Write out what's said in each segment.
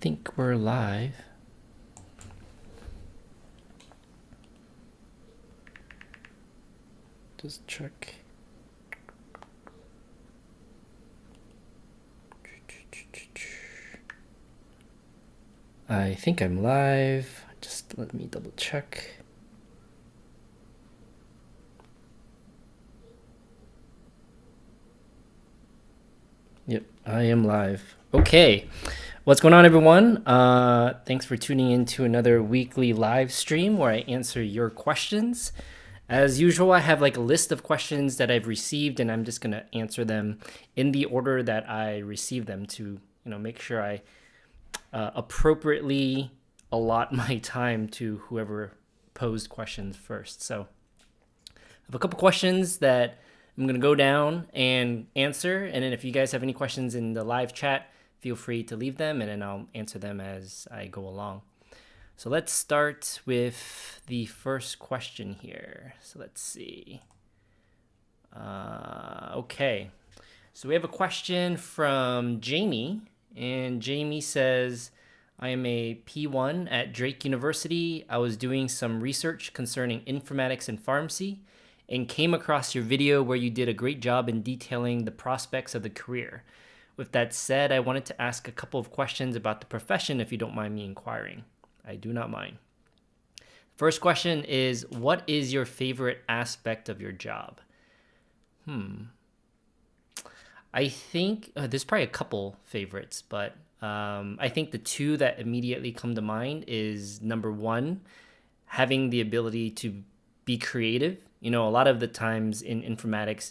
think we're live. Just check. I think I'm live. Just let me double check. Yep, I am live. Okay. What's going on, everyone? Thanks for tuning in to another weekly live stream where I answer your questions. As usual, I have like a list of questions that I've received, and I'm just going to answer them in the order that I received them to, make sure I appropriately allot my time to whoever posed questions first. So I have a couple questions that I'm going to go down and answer. And then if you guys have any questions in the live chat, feel free to leave them and then I'll answer them as I go along. So let's start with the first question here. So let's see. Okay. So we have a question from Jamie. And Jamie says, I am a P1 at Drake University. I was doing some research concerning informatics and pharmacy and came across your video where you did a great job in detailing the prospects of the career. With that said, I wanted to ask a couple of questions about the profession if you don't mind me inquiring. I do not mind. First question is, what is your favorite aspect of your job? I think there's probably a couple favorites, but I think the two that immediately come to mind is number one, having the ability to be creative. A lot of the times in informatics,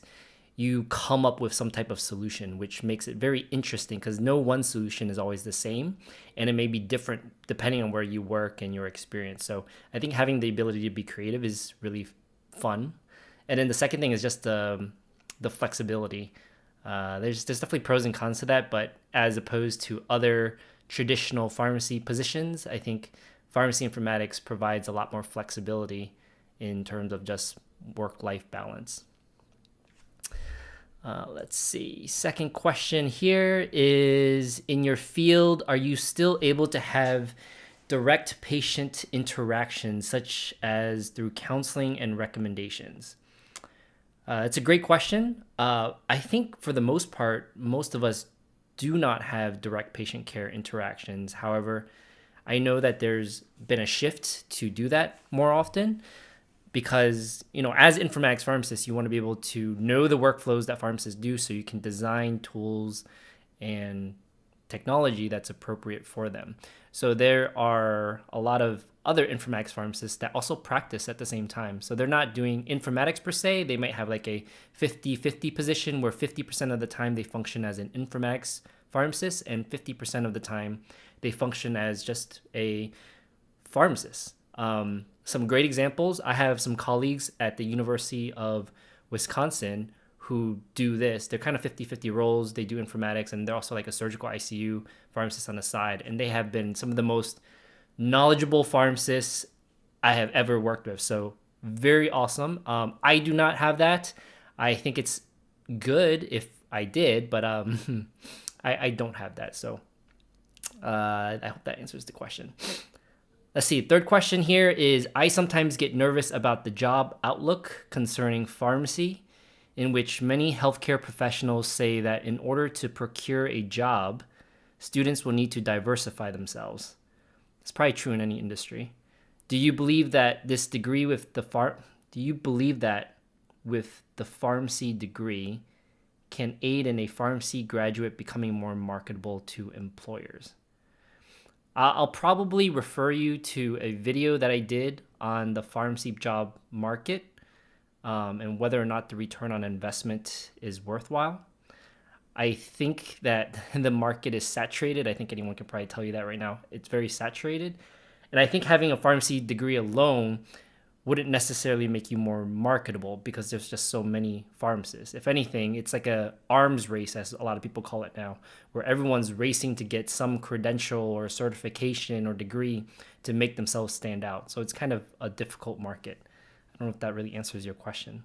you come up with some type of solution, which makes it very interesting because no one solution is always the same, and it may be different depending on where you work and your experience. So I think having the ability to be creative is really fun. And then the second thing is just the flexibility. There's definitely pros and cons to that, but as opposed to other traditional pharmacy positions, I think pharmacy informatics provides a lot more flexibility in terms of just work-life balance. Let's see. Second question here is, in your field, are you still able to have direct patient interaction, such as through counseling and recommendations? It's a great question. I think for the most part, most of us do not have direct patient care interactions. However, I know that there's been a shift to do that more often because, as informatics pharmacists, you want to be able to know the workflows that pharmacists do so you can design tools and technology that's appropriate for them. So there are a lot of other informatics pharmacists that also practice at the same time. So they're not doing informatics per se. They might have like a 50-50 position where 50% of the time they function as an informatics pharmacist and 50% of the time they function as just a pharmacist. Some great examples. I have some colleagues at the University of Wisconsin who do this. They're kind of 50-50 roles. They do informatics and they're also like a surgical ICU pharmacist on the side. And they have been some of the most knowledgeable pharmacists I have ever worked with. So very awesome. I do not have that. I think it's good if I did, but I don't have that. So I hope that answers the question. Let's see. Third question here is, I sometimes get nervous about the job outlook concerning pharmacy, in which many healthcare professionals say that in order to procure a job, students will need to diversify themselves. It's probably true in any industry. Do you believe that with the pharmacy degree can aid in a pharmacy graduate becoming more marketable to employers? I'll probably refer you to a video that I did on the pharmacy job market and whether or not the return on investment is worthwhile. I think that the market is saturated. I think anyone can probably tell you that right now. It's very saturated. And I think having a pharmacy degree alone wouldn't necessarily make you more marketable because there's just so many pharmacists. If anything, it's like a arms race, as a lot of people call it now, where everyone's racing to get some credential or certification or degree to make themselves stand out. So it's kind of a difficult market. I don't know if that really answers your question.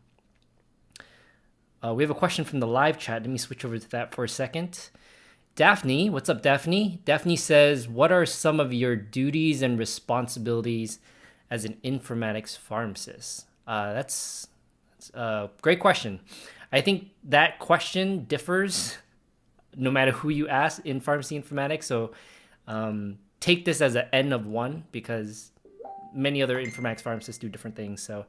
We have a question from the live chat. Let me switch over to that for a second. Daphne, what's up, Daphne? Daphne says, what are some of your duties and responsibilities as an informatics pharmacist? That's a great question. I think that question differs no matter who you ask in pharmacy informatics. So take this as an N of one because many other informatics pharmacists do different things. So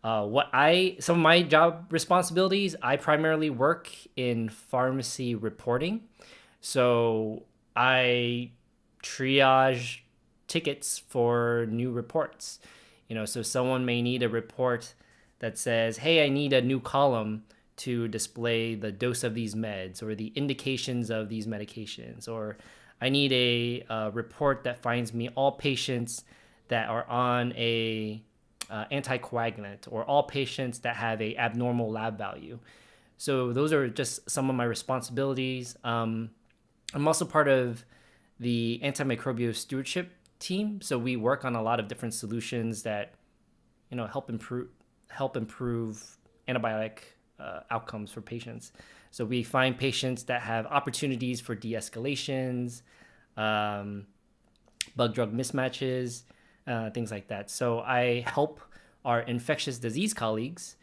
some of my job responsibilities, I primarily work in pharmacy reporting. So I triage tickets for new reports. So someone may need a report that says, hey, I need a new column to display the dose of these meds or the indications of these medications, or I need a report that finds me all patients that are on a anticoagulant or all patients that have a abnormal lab value. So those are just some of my responsibilities. I'm also part of the antimicrobial stewardship team. So we work on a lot of different solutions that help improve antibiotic outcomes for patients. So we find patients that have opportunities for de-escalations, bug drug mismatches, things like that. So I help our infectious disease colleagues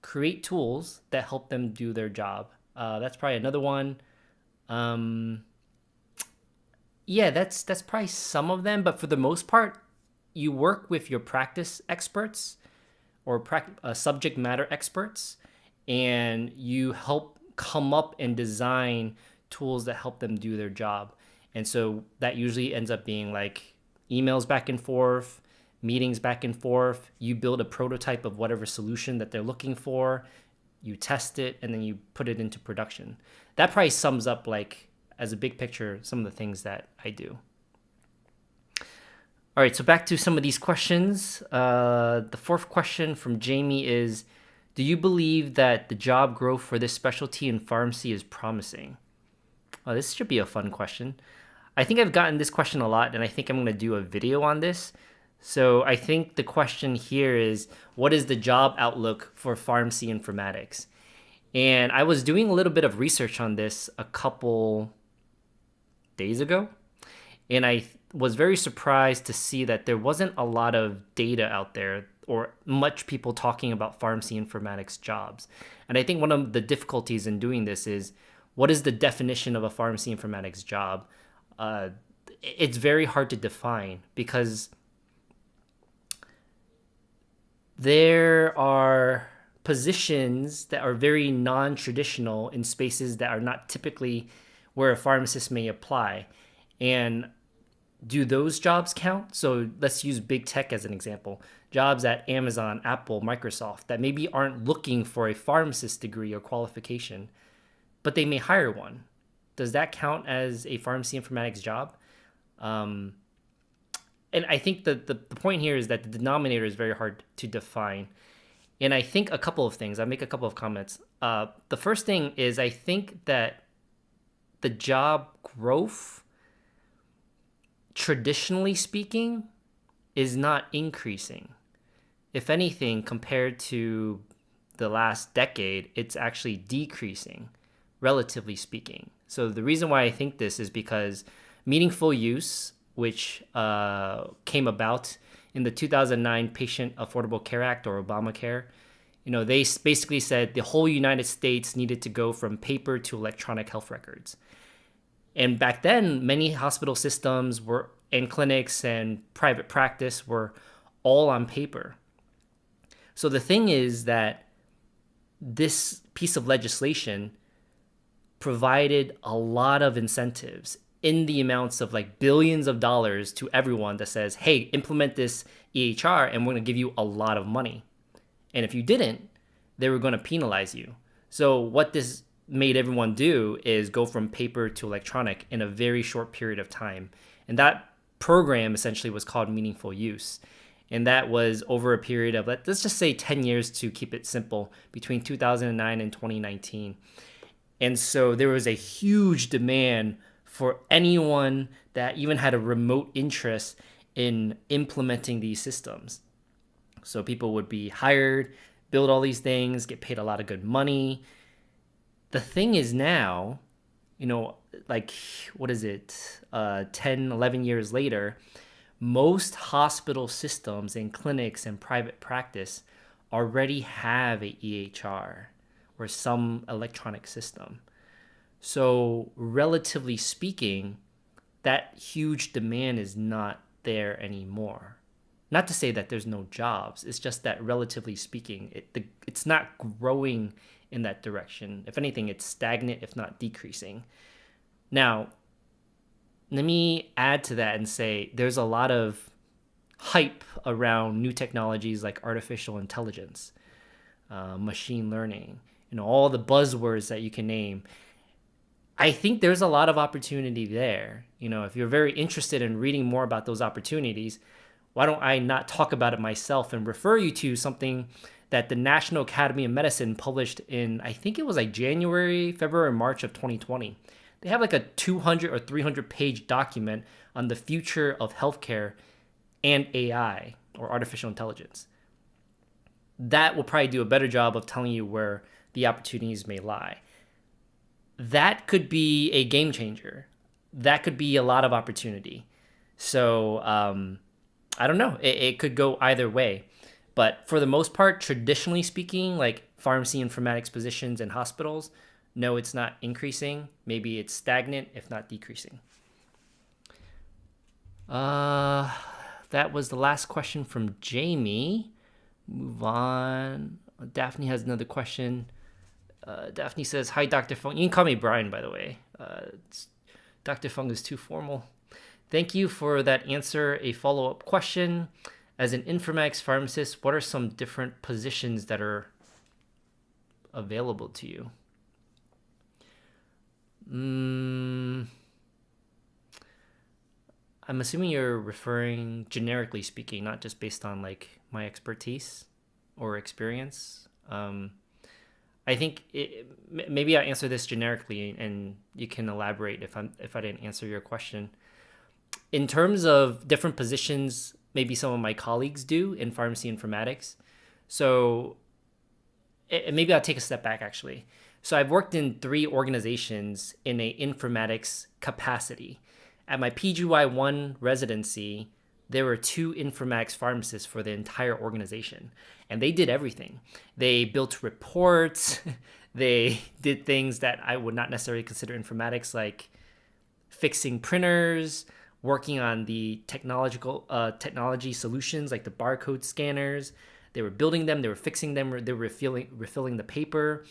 create tools that help them do their job. That's probably another one. Yeah, that's probably some of them, but for the most part, you work with your practice experts or subject matter experts, and you help come up and design tools that help them do their job. And so that usually ends up being like emails back and forth, meetings back and forth. You build a prototype of whatever solution that they're looking for, you test it, and then you put it into production. That probably sums up, like, as a big picture, some of the things that I do. All right, so back to some of these questions. The fourth question from Jamie is, do you believe that the job growth for this specialty in pharmacy is promising? Oh, this should be a fun question. I think I've gotten this question a lot, and I think I'm going to do a video on this. So I think the question here is, what is the job outlook for pharmacy informatics? And I was doing a little bit of research on this a couple days ago, and I was very surprised to see that there wasn't a lot of data out there or much people talking about pharmacy informatics jobs. And I think one of the difficulties in doing this is, what is the definition of a pharmacy informatics job? It's very hard to define because there are positions that are very non-traditional in spaces that are not typically where a pharmacist may apply. And do those jobs count? So let's use big tech as an example. Jobs at Amazon, Apple, Microsoft that maybe aren't looking for a pharmacist degree or qualification, but they may hire one. Does that count as a pharmacy informatics job? And I think the point here is that the denominator is very hard to define. And I think a couple of things. I'll make a couple of comments. The first thing is, I think that the job growth, traditionally speaking, is not increasing. If anything, compared to the last decade, it's actually decreasing, relatively speaking. So the reason why I think this is because meaningful use, which came about in the 2009 Patient Affordable Care Act, or Obamacare, they basically said the whole United States needed to go from paper to electronic health records. And back then, many hospital systems and clinics and private practice were all on paper. So the thing is that this piece of legislation provided a lot of incentives in the amounts of like billions of dollars to everyone that says, hey, implement this EHR and we're going to give you a lot of money. And if you didn't, they were going to penalize you. So what this made everyone do is go from paper to electronic in a very short period of time. And that program essentially was called meaningful use. And that was over a period of, let's just say 10 years to keep it simple, between 2009 and 2019. And so there was a huge demand for anyone that even had a remote interest in implementing these systems. So people would be hired, build all these things, get paid a lot of good money. The thing is now, like, what is it, 10, 11 years later, most hospital systems and clinics and private practice already have a EHR or some electronic system. So, relatively speaking, that huge demand is not there anymore. Not to say that there's no jobs, it's just that relatively speaking, it's not growing in that direction. If anything, it's stagnant, if not decreasing. Now, let me add to that and say there's a lot of hype around new technologies like artificial intelligence, machine learning, all the buzzwords that you can name. I think there's a lot of opportunity there. If you're very interested in reading more about those opportunities, why don't I not talk about it myself and refer you to something that the National Academy of Medicine published in, I think it was like January, February, March of 2020. They have like a 200 or 300 page document on the future of healthcare and AI, or artificial intelligence. That will probably do a better job of telling you where the opportunities may lie. That could be a game changer. That could be a lot of opportunity. So I don't know. It could go either way. But for the most part, traditionally speaking, like pharmacy informatics positions in hospitals, no, it's not increasing. Maybe it's stagnant, if not decreasing. That was the last question from Jamie. Move on. Daphne has another question. Daphne says, "Hi, Dr. Fung." You can call me Brian, by the way. Dr. Fung is too formal. Thank you for that answer. A follow-up question. As an informatics pharmacist, what are some different positions that are available to you? I'm assuming you're referring generically speaking, not just based on like my expertise or experience. I think maybe I'll answer this generically, and you can elaborate if I didn't answer your question. In terms of different positions, maybe some of my colleagues do in pharmacy informatics. So maybe I'll take a step back actually. So I've worked in 3 organizations in a informatics capacity. At my PGY1 residency, there were 2 informatics pharmacists for the entire organization, and they did everything. They built reports. They did things that I would not necessarily consider informatics, like fixing printers, working on the technology solutions like the barcode scanners. They were building them, they were fixing them, they were refilling the paper.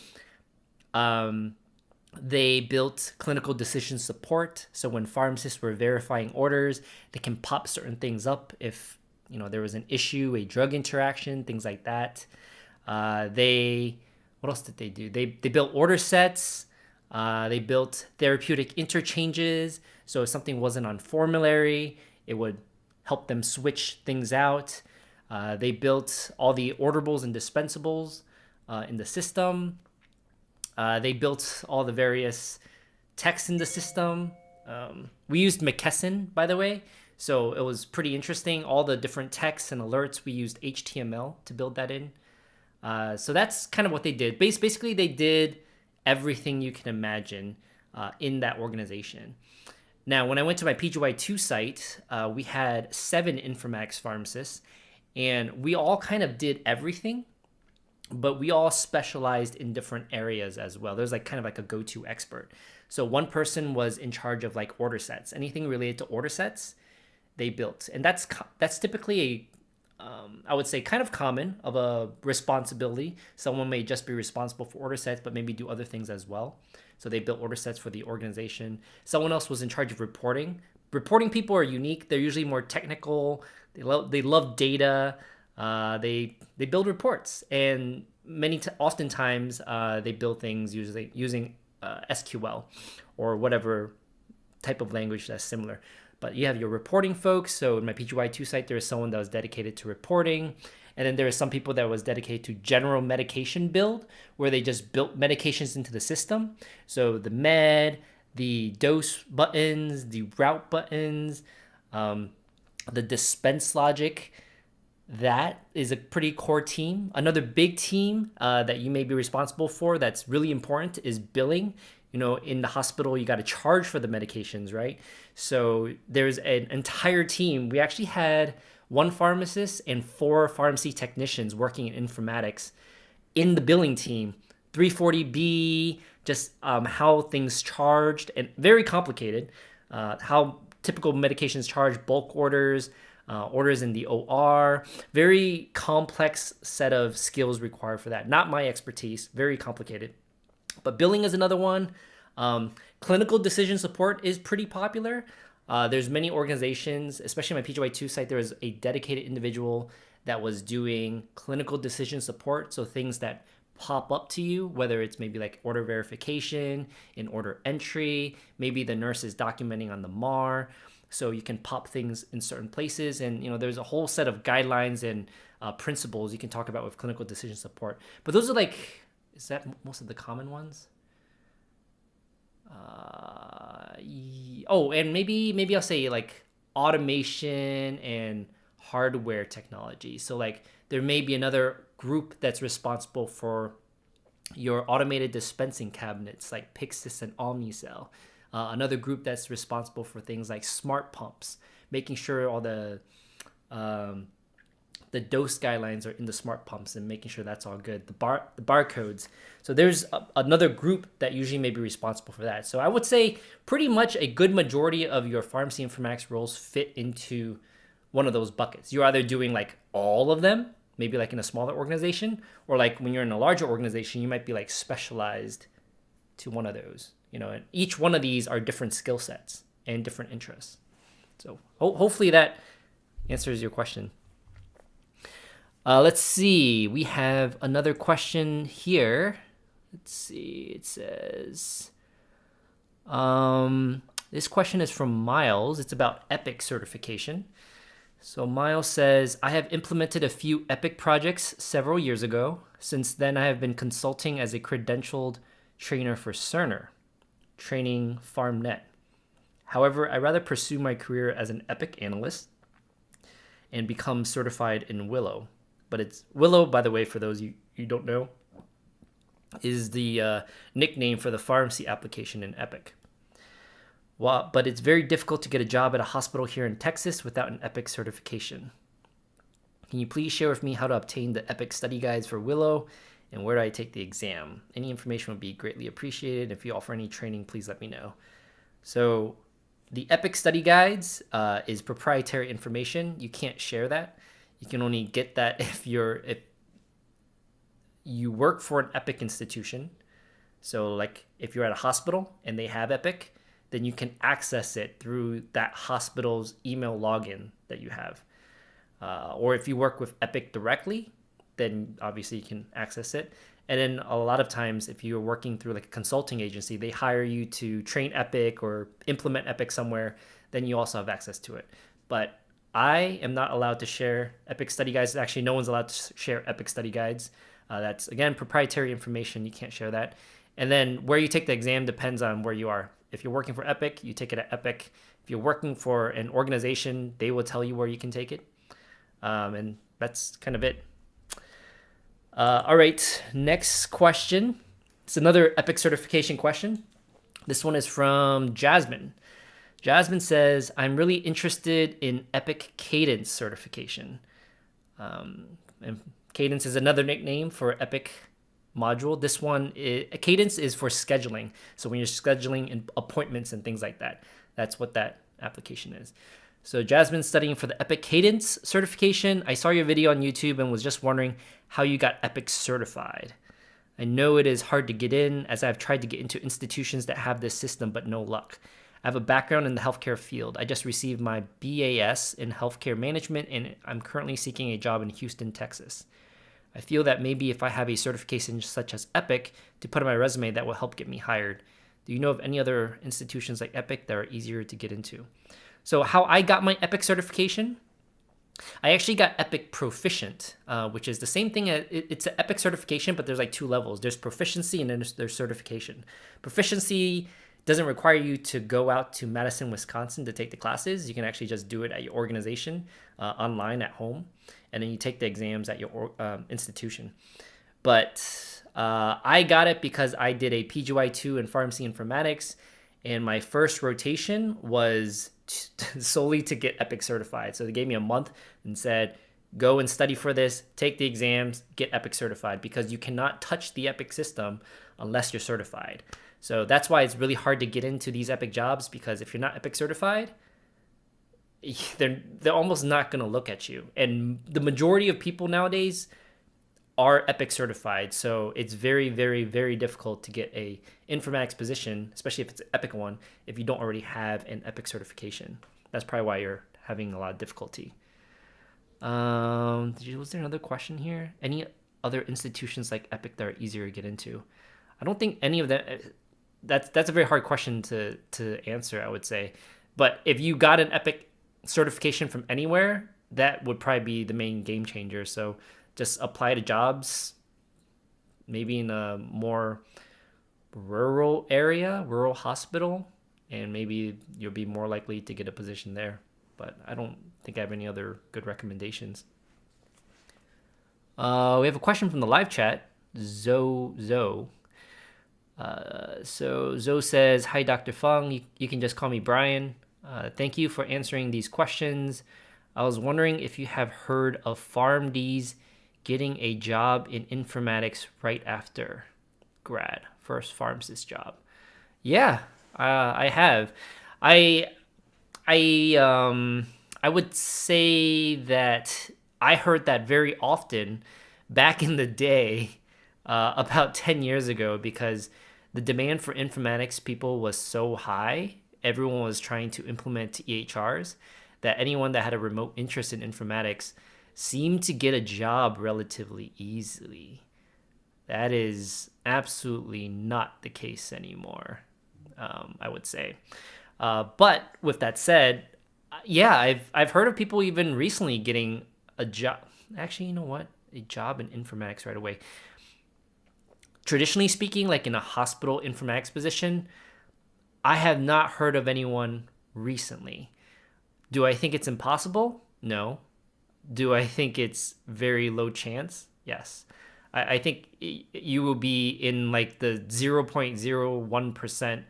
They built clinical decision support. So when pharmacists were verifying orders, they can pop certain things up if there was an issue, a drug interaction, things like that. What else did they do? They built order sets. They built therapeutic interchanges. So if something wasn't on formulary, it would help them switch things out. They built all the ordables and dispensables in the system. They built all the various texts in the system. We used McKesson, by the way, so it was pretty interesting. All the different texts and alerts, we used HTML to build that in. So that's kind of what they did. Basically, they did everything you can imagine in that organization. Now, when I went to my PGY2 site, we had 7 informatics pharmacists, and we all kind of did everything, but we all specialized in different areas as well. There's like kind of like a go-to expert. So one person was in charge of like order sets. Anything related to order sets, they built. And that's typically I would say kind of common of a responsibility. Someone may just be responsible for order sets, but maybe do other things as well. So they built order sets for the organization. Someone else was in charge of reporting. Reporting people are unique. They're usually more technical. They love data. They build reports, and oftentimes they build things using SQL or whatever type of language that's similar. But you have your reporting folks. So in my PGY2 site, there is someone that was dedicated to reporting. And then there are some people that was dedicated to general medication build, where they just built medications into the system. So the med, the dose buttons, the route buttons, the dispense logic. That is a pretty core team. Another big team that you may be responsible for that's really important is billing. in the hospital, you got to charge for the medications, right? So there's an entire team. We actually had one pharmacist and 4 pharmacy technicians working in informatics in the billing team. 340B, just how things charged, and very complicated. How typical medications charged, bulk orders, orders in the OR. Very complex set of skills required for that. Not my expertise, very complicated. But billing is another one. Clinical decision support is pretty popular. There's many organizations, especially my PGY2 site, there was a dedicated individual that was doing clinical decision support. So things that pop up to you, whether it's maybe like order verification, in order entry, maybe the nurse is documenting on the MAR. So you can pop things in certain places. And, there's a whole set of guidelines and principles you can talk about with clinical decision support. But those are is that most of the common ones? And maybe I'll say like automation and hardware technology. So there may be another group that's responsible for your automated dispensing cabinets like Pyxis and Omnicell. Another group that's responsible for things like smart pumps, making sure all the dose guidelines are in the smart pumps and making sure that's all good. The barcodes. So there's another group that usually may be responsible for that. So I would say pretty much a good majority of your pharmacy informatics roles fit into one of those buckets. You're either doing all of them, maybe in a smaller organization, or when you're in a larger organization, you might be specialized to one of those. And each one of these are different skill sets and different interests. So hopefully that answers your question. Let's see. We have another question here. Let's see. It says, this question is from Miles. It's about Epic certification. So Miles says, I have implemented a few Epic projects several years ago. Since then, I have been consulting as a credentialed trainer for Cerner, training PharmNet. However, I'd rather pursue my career as an Epic analyst and become certified in Willow. But it's Willow, by the way, for those you don't know, is the nickname for the pharmacy application in Epic. But it's very difficult to get a job at a hospital here in Texas without an Epic certification. Can you please share with me how to obtain the Epic study guides for Willow and where do I take the exam? Any information would be greatly appreciated. If you offer any training, please let me know. So the Epic study guides is proprietary information. You can't share that. You can only get that if you work for an Epic institution. So if you're at a hospital and they have Epic, then you can access it through that hospital's email login that you have. Or if you work with Epic directly, then obviously you can access it. And then a lot of times if you're working through a consulting agency, they hire you to train Epic or implement Epic somewhere, then you also have access to it. But I am not allowed to share Epic study guides. Actually, no one's allowed to share Epic study guides. That's, again, proprietary information. You can't share that. And then where you take the exam depends on where you are. If you're working for Epic, you take it at Epic. If you're working for an organization, they will tell you where you can take it. And that's kind of it. All right, next question. It's another Epic certification question. This one is from Jasmine. Jasmine says, I'm really interested in Epic Cadence certification. And Cadence is another nickname for Epic module. This one, Cadence is for scheduling. So when you're scheduling appointments and things like that, that's what that application is. So Jasmine's studying for the Epic Cadence certification. I saw your video on YouTube and was just wondering how you got Epic certified. I know it is hard to get in as I've tried to get into institutions that have this system, but no luck. I have a background in the healthcare field. I just received my BAS in healthcare management and I'm currently seeking a job in Houston, Texas. I feel that maybe if I have a certification such as Epic to put on my resume, that will help get me hired. Do you know of any other institutions like Epic that are easier to get into? So how I got my Epic certification, I actually got Epic Proficient, which is the same thing. It's an Epic certification, but there's 2 levels. There's proficiency and then there's certification. Proficiency doesn't require you to go out to Madison, Wisconsin to take the classes. You can actually just do it at your organization, online at home, and then you take the exams at your institution. But I got it because I did a PGY2 in pharmacy informatics, and my first rotation was solely to get Epic certified. So they gave me a month and said, go and study for this, take the exams, get Epic certified, because you cannot touch the Epic system unless you're certified. So that's why it's really hard to get into these Epic jobs, because if you're not Epic certified, they're almost not going to look at you. And the majority of people nowadays are Epic certified, so it's very, very, very difficult to get a informatics position, especially if it's an Epic one, if you don't already have an Epic certification. That's probably why you're having a lot of difficulty. Was there another question here? Any other institutions like Epic that are easier to get into? I don't think any of that. That's a very hard question to answer, I would say. But if you got an Epic certification from anywhere, that would probably be the main game changer. So just apply to jobs, maybe in a more rural area, rural hospital, and maybe you'll be more likely to get a position there. But I don't think I have any other good recommendations. We have a question from the live chat, Zoe. So Zoe says, hi, Dr. Fung. You can just call me Brian. Thank you for answering these questions. I was wondering if you have heard of PharmDs getting a job in informatics right after grad, first pharmacist job. Yeah, I have. I would say that I heard that very often back in the day, about 10 years ago, because the demand for informatics people was so high. Everyone was trying to implement EHRs, that anyone that had a remote interest in informatics seemed to get a job relatively easily. That is absolutely not the case anymore, I would say. But with that said, yeah, I've heard of people even recently getting a job. Actually, you know what? A job in informatics right away. Traditionally speaking, like in a hospital informatics position, I have not heard of anyone recently. Do I think it's impossible? No. Do I think it's very low chance? Yes. I think you will be in like the 0.01%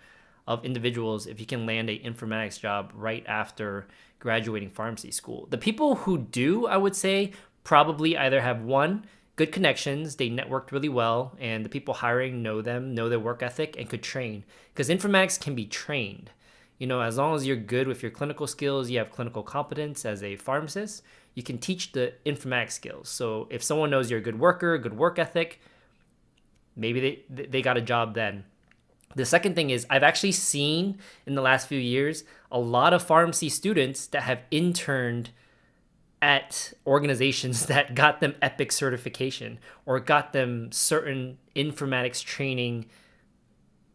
of individuals if you can land an informatics job right after graduating pharmacy school. The people who do, I would say, probably either have one, good connections, they networked really well, and the people hiring know them, know their work ethic, and could train. Because informatics can be trained. You know, as long as you're good with your clinical skills, you have clinical competence as a pharmacist, you can teach the informatics skills. So if someone knows you're a good worker, good work ethic, maybe they got a job then. The second thing is, I've actually seen in the last few years a lot of pharmacy students that have interned at organizations that got them Epic certification or got them certain informatics training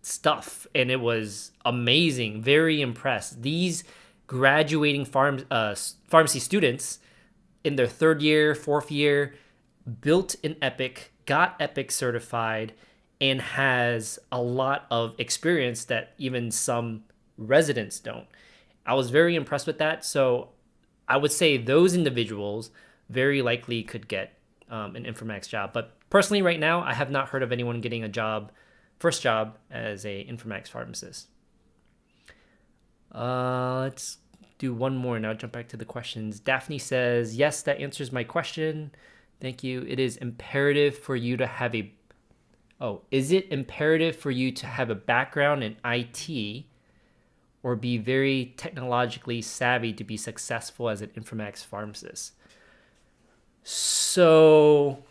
stuff, and it was amazing. Very impressed. These graduating pharmacy students in their third year, fourth year, built an Epic, got Epic certified, and has a lot of experience that even some residents don't. I was very impressed with that. So I would say those individuals very likely could get an informatics job. But personally, right now, I have not heard of anyone getting a job, first job as a informatics pharmacist. Let's do one more and I'll jump back to the questions. Daphne says, yes, that answers my question. Thank you. It is imperative for you to have a is it imperative for you to have a background in IT or be very technologically savvy to be successful as an informatics pharmacist? So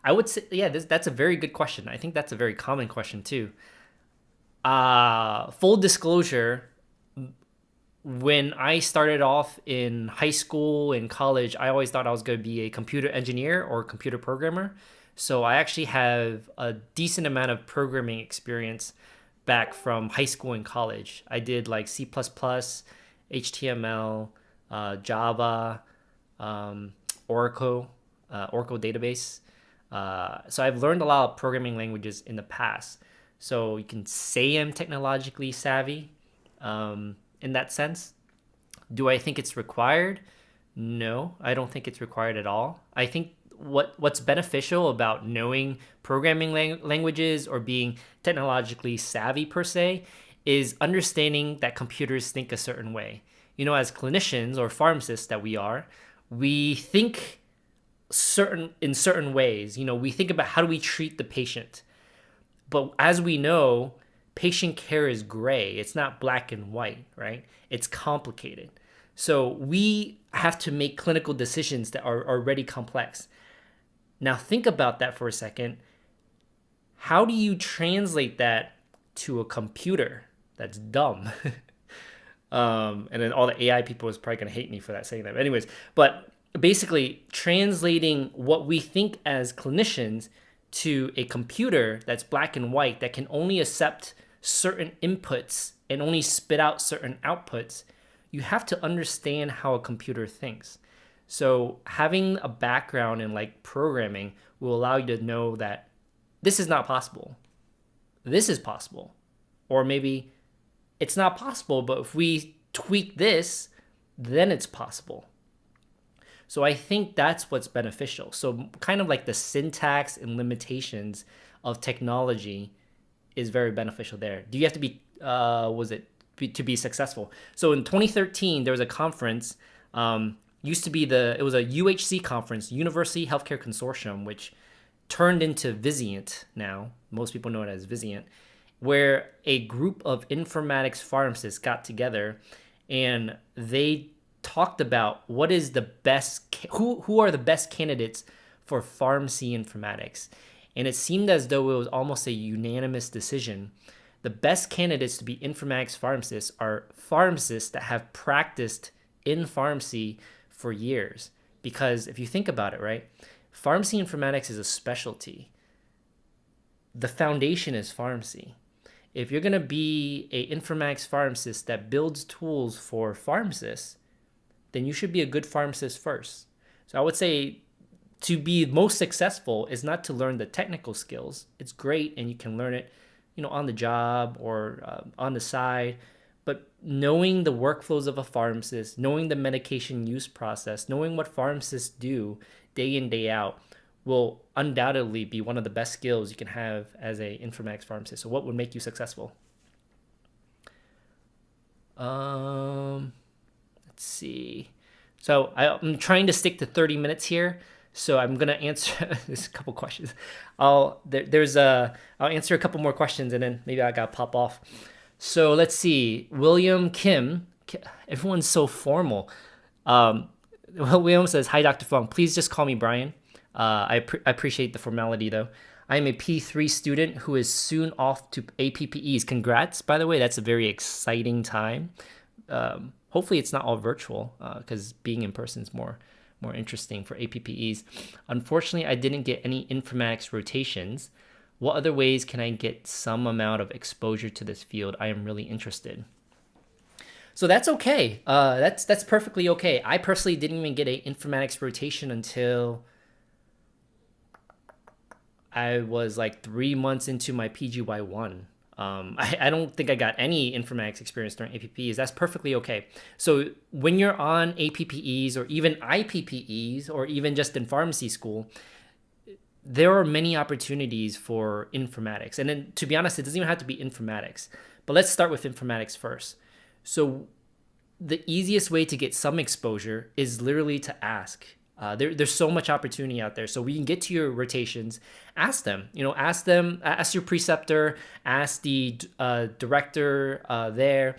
I would say, yeah, that's a very good question. I think that's a very common question too. Full disclosure, when I started off in high school and college, I always thought I was going to be a computer engineer or computer programmer. So I actually have a decent amount of programming experience back from high school and college. I did like C++, HTML, Java, Oracle database. So I've learned a lot of programming languages in the past. So you can say I'm technologically savvy in that sense. Do I think it's required? No, I don't think it's required at all. I think what's beneficial about knowing programming languages or being technologically savvy per se is understanding that computers think a certain way. As clinicians or pharmacists that we think in certain ways. We think about how do we treat the patient. But as we know, patient care is gray. It's not black and white, right? It's complicated. So we have to make clinical decisions that are already complex. Now think about that for a second. How do you translate that to a computer that's dumb? And then all the AI people is probably going to hate me for that saying that. But anyways, but basically translating what we think as clinicians to a computer that's black and white that can only accept certain inputs and only spit out certain outputs, you have to understand how a computer thinks. So having a background in like programming will allow you to know that this is not possible. This is possible. Or maybe it's not possible, but if we tweak this, then it's possible. So I think that's what's beneficial. So kind of like the syntax and limitations of technology is very beneficial there. Do you have to be, to be successful? So in 2013, there was a conference, it was a UHC conference, University Healthcare Consortium, which turned into Vizient now. Most people know it as Vizient, where a group of informatics pharmacists got together and they talked about what is the best, who are the best candidates for pharmacy informatics. And it seemed as though it was almost a unanimous decision. The best candidates to be informatics pharmacists are pharmacists that have practiced in pharmacy for years. Because if you think about it, right, pharmacy informatics is a specialty. The foundation is pharmacy. If you're going to be an informatics pharmacist that builds tools for pharmacists, then you should be a good pharmacist first. So I would say to be most successful is not to learn the technical skills. It's great and you can learn it, on the job or on the side. But knowing the workflows of a pharmacist, knowing the medication use process, knowing what pharmacists do day in, day out will undoubtedly be one of the best skills you can have as an informatics pharmacist. So what would make you successful? Let's see. So I'm trying to stick to 30 minutes here. So I'm gonna answer there's a couple questions. I'll answer a couple more questions and then maybe I gotta pop off. So let's see. William Kim. Everyone's so formal. William says, "Hi, Dr. Fong. Please just call me Brian." I appreciate the formality though. I am a P3 student who is soon off to APPEs. Congrats, by the way. That's a very exciting time. Hopefully it's not all virtual because being in person is more interesting for APPEs. Unfortunately, I didn't get any informatics rotations. What other ways can I get some amount of exposure to this field? I am really interested. So that's okay. That's perfectly okay. I personally didn't even get an informatics rotation until I was like 3 months into my PGY1. I don't think I got any informatics experience during APPEs. That's perfectly okay. So when you're on APPEs or even IPPEs or even just in pharmacy school, there are many opportunities for informatics. And then to be honest, it doesn't even have to be informatics. But let's start with informatics first. So the easiest way to get some exposure is literally to ask. There's so much opportunity out there. So we can get to your rotations, ask them, ask your preceptor, ask the director there.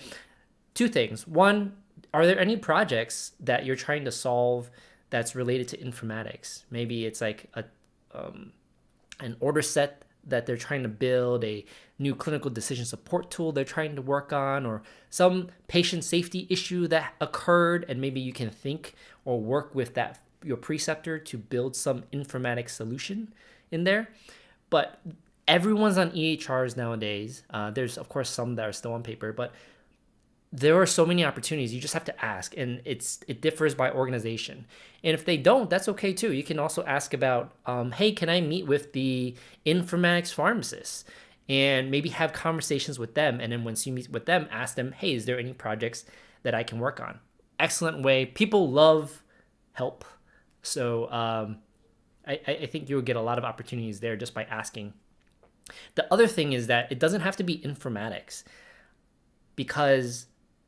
Two things. One, are there any projects that you're trying to solve that's related to informatics? Maybe it's like an order set that they're trying to build, a new clinical decision support tool they're trying to work on, or some patient safety issue that occurred, and maybe you can think or work with your preceptor to build some informatics solution in there. But everyone's on EHRs nowadays. There's of course some that are still on paper, but there are so many opportunities. You just have to ask, and it differs by organization. And if they don't, that's okay too. You can also ask about, hey, can I meet with the informatics pharmacists? And maybe have conversations with them. And then once you meet with them, ask them, hey, is there any projects that I can work on? Excellent way. People love help. So I think you'll get a lot of opportunities there just by asking. The other thing is that it doesn't have to be informatics, because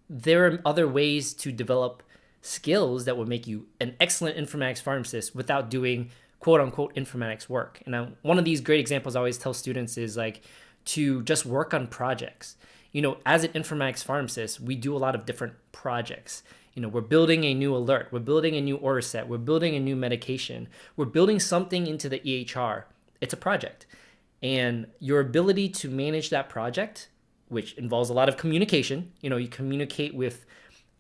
there are other ways to develop skills that would make you an excellent informatics pharmacist without doing quote unquote informatics work. And one of these great examples I always tell students is like to just work on projects. You know, as an informatics pharmacist, we do a lot of different projects. You know, we're building a new alert, we're building a new order set, we're building a new medication, we're building something into the EHR. It's a project. And your ability to manage that project, which involves a lot of communication, you know, you communicate with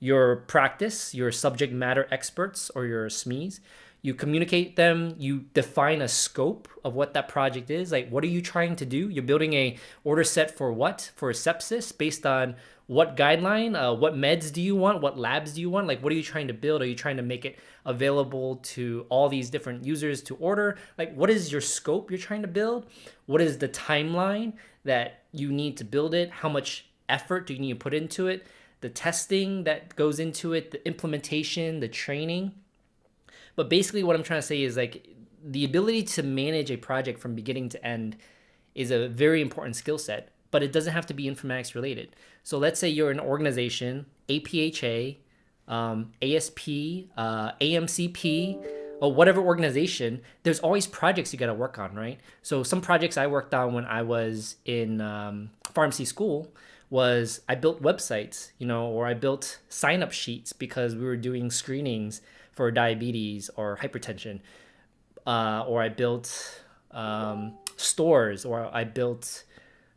your practice, your subject matter experts, or your SMEs. You communicate them, you define a scope of what that project is. Like, what are you trying to do? You're building a order set for what? For sepsis, based on what guideline? What meds do you want? What labs do you want? Like, what are you trying to build? Are you trying to make it available to all these different users to order? Like, what is your scope you're trying to build? What is the timeline that you need to build it? How much effort do you need to put into it? The testing that goes into it, the implementation, the training. But basically what I'm trying to say is like the ability to manage a project from beginning to end is a very important skill set, but it doesn't have to be informatics related. So let's say you're an organization, APHA, ASP, AMCP, or whatever organization, there's always projects you got to work on, right? So some projects I worked on when I was in pharmacy school was I built websites, you know, or I built sign-up sheets because we were doing screenings for diabetes or hypertension, or I built stores, or I built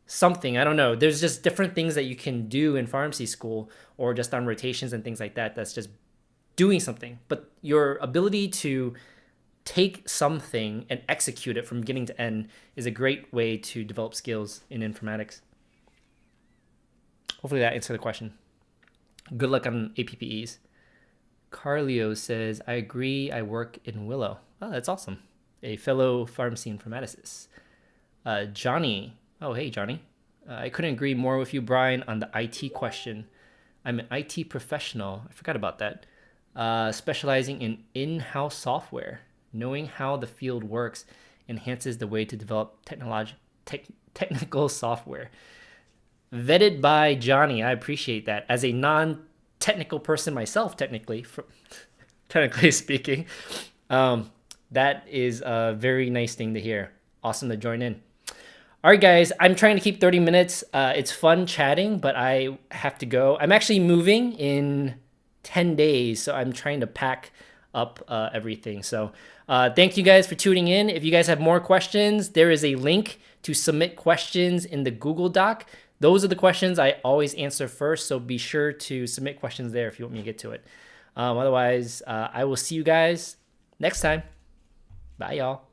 something. I don't know. There's just different things that you can do in pharmacy school or just on rotations and things like that. That's just doing something. But your ability to take something and execute it from beginning to end is a great way to develop skills in informatics. Hopefully that answered the question. Good luck on APPEs. Carlio says, I agree, I work in Willow. Oh, that's awesome. A fellow pharmacy informaticist. Johnny. Oh, hey, Johnny. I couldn't agree more with you, Brian, on the IT question. I'm an IT professional. I forgot about that. Specializing in in-house software. Knowing how the field works enhances the way to develop technical software. Vetted by Johnny. I appreciate that. As a non-technical person myself, technically speaking, that is a very nice thing to hear. Awesome to join in. All right, guys, I'm trying to keep 30 minutes. It's fun chatting, but I have to go. I'm actually moving in 10 days, so I'm trying to pack up everything. So thank you guys for tuning in. If you guys have more questions, there is a link to submit questions in the Google Doc. Those are the questions I always answer first, so be sure to submit questions there if you want me to get to it. Otherwise, I will see you guys next time. Bye, y'all.